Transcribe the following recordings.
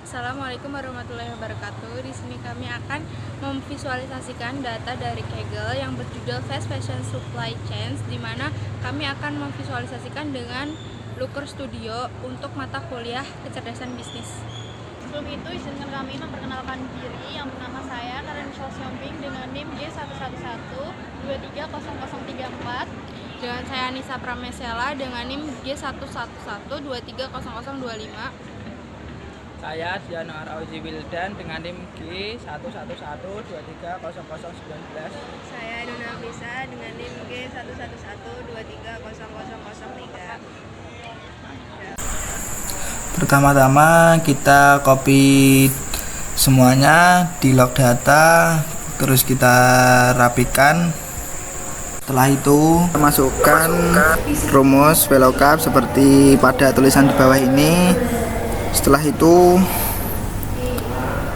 Assalamualaikum warahmatullahi wabarakatuh. Di sini kami akan memvisualisasikan data dari Kaggle yang berjudul Fast Fashion Supply Chains, di mana kami akan memvisualisasikan dengan Looker Studio untuk mata kuliah kecerdasan bisnis. Sebelum itu, izinkan kami memperkenalkan diri. Yang bernama saya Karen Siomping dengan NIM G111230034. Dengan saya Nisa Pramesela dengan NIM G111230025. Saya Diano Arauzi Wildan dengan NIM G111230019. Saya Dona Bisa dengan NIM G111230003. Pertama-tama kita copy semuanya di log data, terus kita rapikan. Setelah itu kita masukkan rumus VLOOKUP seperti pada tulisan di bawah ini. Setelah itu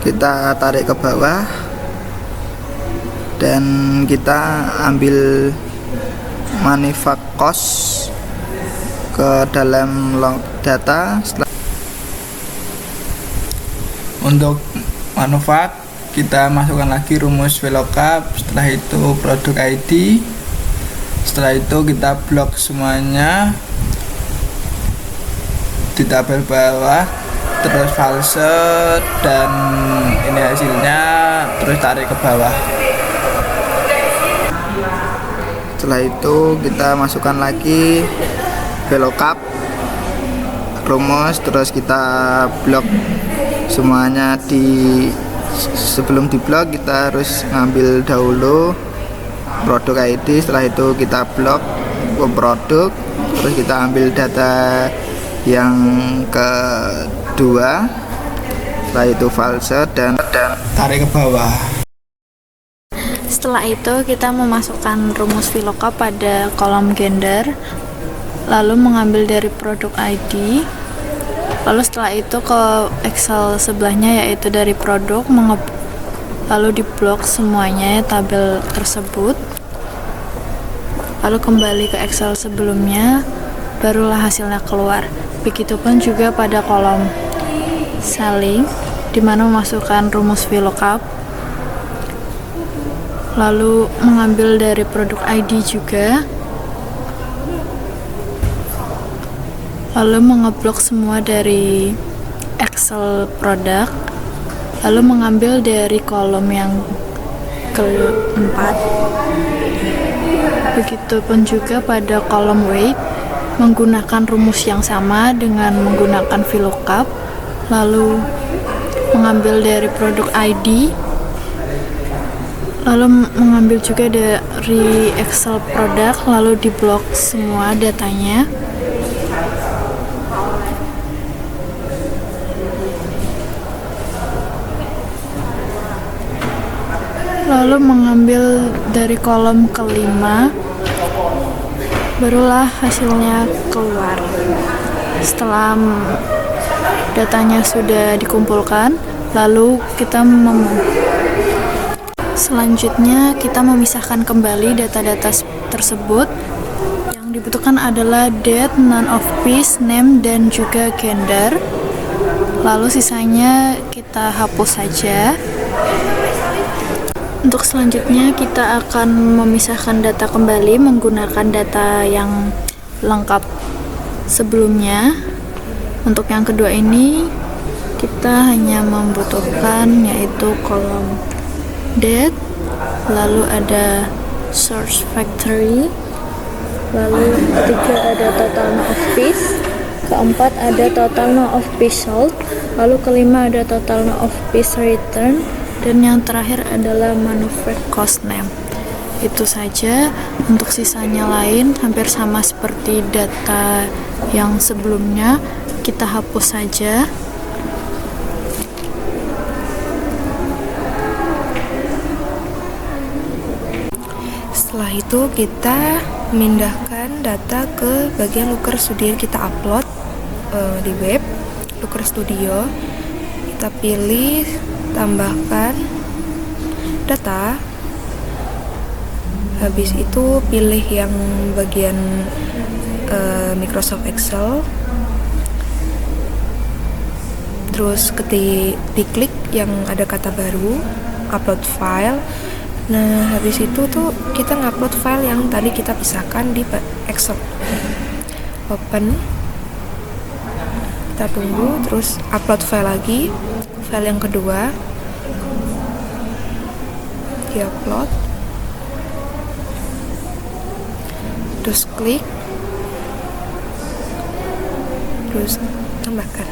kita tarik ke bawah dan kita ambil manifest cost ke dalam log data. Untuk manufak kita masukkan lagi rumus VLOOKUP, setelah itu produk ID, setelah itu kita blok semuanya di tabel bawah, terus false, dan ini hasilnya, terus tarik ke bawah. Setelah itu kita masukkan lagi VLOOKUP rumus, terus kita blok semuanya. Sebelum diblok kita harus ngambil dahulu produk ID, setelah itu kita blok ke produk, terus kita ambil data yang kedua, setelah itu false dan tarik ke bawah. Setelah itu kita memasukkan rumus VLOOKUP pada kolom gender, lalu mengambil dari produk ID, lalu setelah itu ke Excel sebelahnya yaitu dari produk, lalu diblok semuanya tabel tersebut, lalu kembali ke Excel sebelumnya, barulah hasilnya keluar. Begitupun juga pada kolom selling, di mana memasukkan rumus VLOOKUP, lalu mengambil dari produk ID juga, lalu mengeblok semua dari Excel produk, lalu mengambil dari kolom yang keempat. Begitupun juga pada kolom weight, menggunakan rumus yang sama dengan menggunakan VLOOKUP, lalu mengambil dari produk ID, lalu mengambil juga dari Excel produk, lalu diblok semua datanya. Lalu mengambil dari kolom kelima, barulah hasilnya keluar. Setelah datanya sudah dikumpulkan, lalu selanjutnya kita memisahkan kembali data-data tersebut. Yang dibutuhkan adalah date, none of piece, name, dan juga gender. Lalu sisanya kita hapus saja. Untuk selanjutnya kita akan memisahkan data kembali menggunakan data yang lengkap sebelumnya. Untuk yang kedua ini kita hanya membutuhkan yaitu kolom date, lalu ada source factory, lalu ketiga ada total no of piece, keempat ada total no of piece sold, lalu kelima ada total no of piece return, dan yang terakhir adalah manufacturer cost name. Itu saja. Untuk sisanya lain hampir sama seperti data yang sebelumnya, kita hapus saja. Setelah itu kita memindahkan data ke bagian Looker Studio yang kita upload di web Looker Studio. Kita pilih tambahkan data, habis itu pilih yang bagian Microsoft Excel, terus diklik yang ada kata baru, upload file. Nah, habis itu tuh kita ngupload file yang tadi kita pisahkan di Excel. Open, kita tunggu, terus upload file lagi, file yang kedua di-upload, terus klik, terus tambahkan.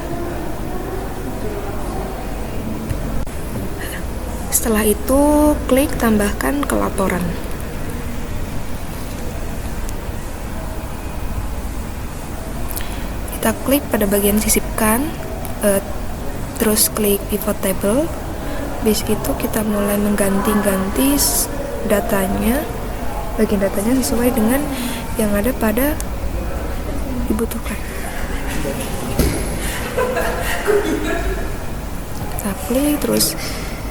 Setelah itu klik tambahkan ke laporan. Kita klik pada bagian sisipkan, terus klik pivot table. Habis itu kita mulai mengganti-ganti datanya, bagian datanya sesuai dengan yang ada pada dibutuhkan. Kita klik, terus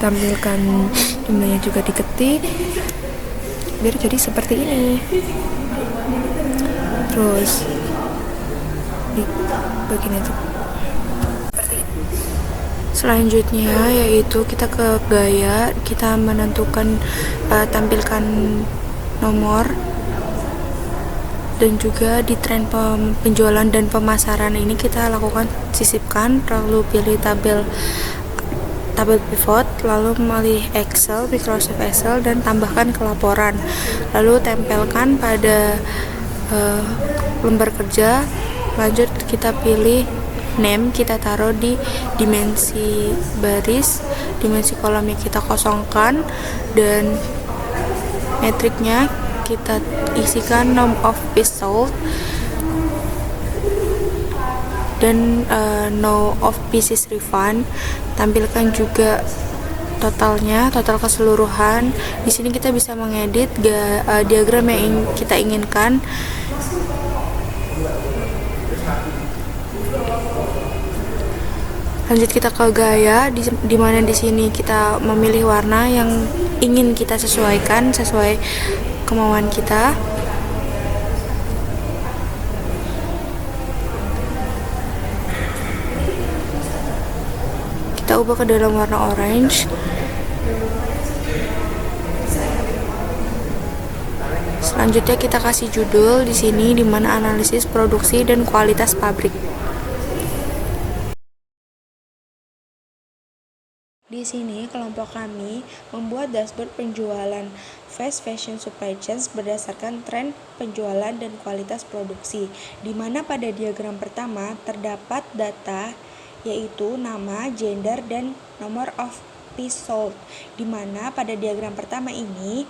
tampilkan jumlahnya juga diketik biar jadi seperti ini. Terus di bagian itu seperti ini. Selanjutnya yaitu kita ke gaya, kita menentukan tampilkan nomor, dan juga di tren penjualan dan pemasaran ini kita lakukan sisipkan, lalu pilih tabel pivot, lalu memilih Excel, Microsoft Excel, dan tambahkan ke laporan, lalu tempelkan pada lembar kerja. Lanjut kita pilih name, kita taruh di dimensi baris, dimensi kolomnya kita kosongkan, dan metriknya kita isikan number of pieces sold dan no of pieces refund. Tampilkan juga totalnya, total keseluruhan. Di sini kita bisa mengedit diagram yang kita inginkan. Lanjut kita ke gaya, di mana di sini kita memilih warna yang ingin kita sesuaikan sesuai kemauan kita. Kita ubah ke dalam warna orange. Selanjutnya kita kasih judul di sini, di mana analisis produksi dan kualitas pabrik. Di sini kelompok kami membuat dashboard penjualan fast fashion supply chains berdasarkan tren penjualan dan kualitas produksi, di mana pada diagram pertama terdapat data yaitu nama, gender, dan nomor of piece sold, di mana pada diagram pertama ini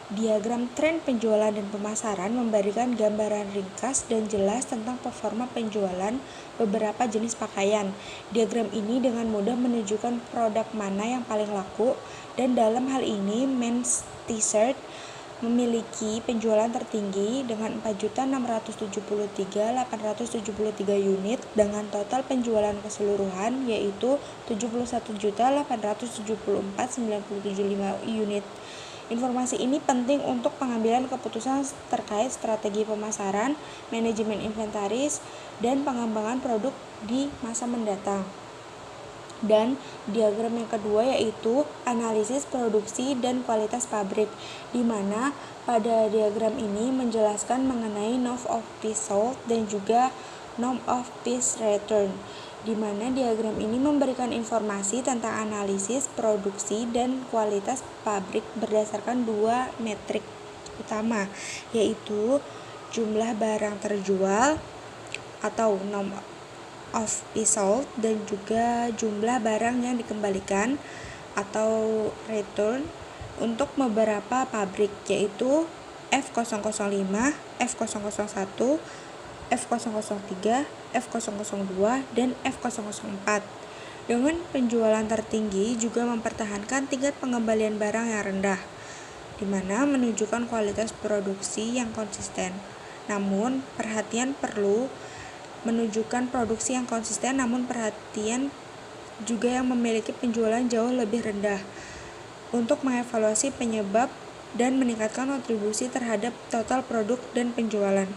diagram tren penjualan dan pemasaran memberikan gambaran ringkas dan jelas tentang performa penjualan beberapa jenis pakaian. Diagram ini dengan mudah menunjukkan produk mana yang paling laku, dan dalam hal ini men's t-shirt memiliki penjualan tertinggi dengan 4.673.873 unit dengan total penjualan keseluruhan yaitu 71.874.975 unit. Informasi ini penting untuk pengambilan keputusan terkait strategi pemasaran, manajemen inventaris, dan pengembangan produk di masa mendatang. Dan diagram yang kedua yaitu analisis produksi dan kualitas pabrik, di mana pada diagram ini menjelaskan mengenai number of piece sold dan juga number of piece return, di mana diagram ini memberikan informasi tentang analisis produksi dan kualitas pabrik berdasarkan dua metrik utama, yaitu jumlah barang terjual atau number of piece sold dan juga jumlah barang yang dikembalikan atau return untuk beberapa pabrik, yaitu F005, F001, F003, F002, dan F004. Dengan penjualan tertinggi juga mempertahankan tingkat pengembalian barang yang rendah, di mana menunjukkan kualitas produksi yang konsisten. Namun, perhatian perlu menunjukkan produksi yang konsisten, namun perhatian juga yang memiliki penjualan jauh lebih rendah untuk mengevaluasi penyebab dan meningkatkan kontribusi terhadap total produk dan penjualan.